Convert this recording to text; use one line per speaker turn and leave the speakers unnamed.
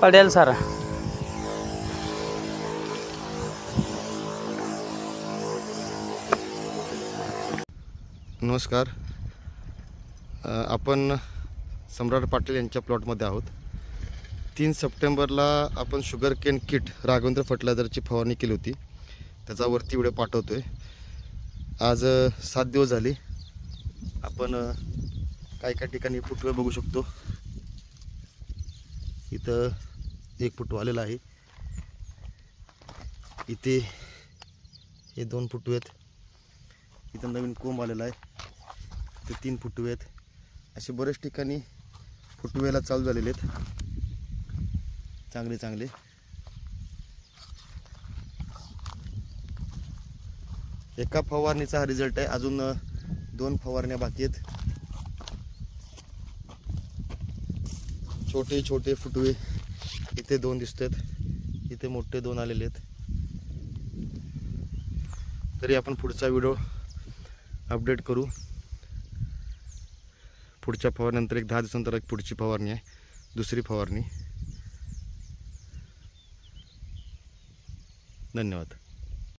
पडेल सर.
नमस्कार. आपण सम्राट पाटील यांच्या प्लॉटमध्ये आहोत. 3 सप्टेंबरला आपण शुगर केन किट राघवेंद्र फर्टिलायझरची फवारणी केली होती. त्याचा वरती व्हिडिओ पाठवतोय. आज 7 दिवस झाले. आपण काही ठिकाणी फुटवे बघू शकतो. इथं एक फुटवा आलेला आहे. इथे हे 2 फुटवे आहेत. इथं नवीन कोंब आलेला आहे. इथे 3 फुटवे आहेत. असे बरेच ठिकाणी फुटवेला चालू झालेले आहेत. चांगले एका फवारणीचा हा रिझल्ट आहे. अजून 2 फवारण्या बाकी आहेत. छोटे फुटवे इथे 2 दिसत आहेत. इथे मोठे 2 आलेले आहेत. तरी आपण पुढचा व्हिडिओ अपडेट करू. पुढच्या फवारणीनंतर एक 10 दिवसानंतर एक पुढची फवारणी आहे, दुसरी फवारणी. धन्यवाद.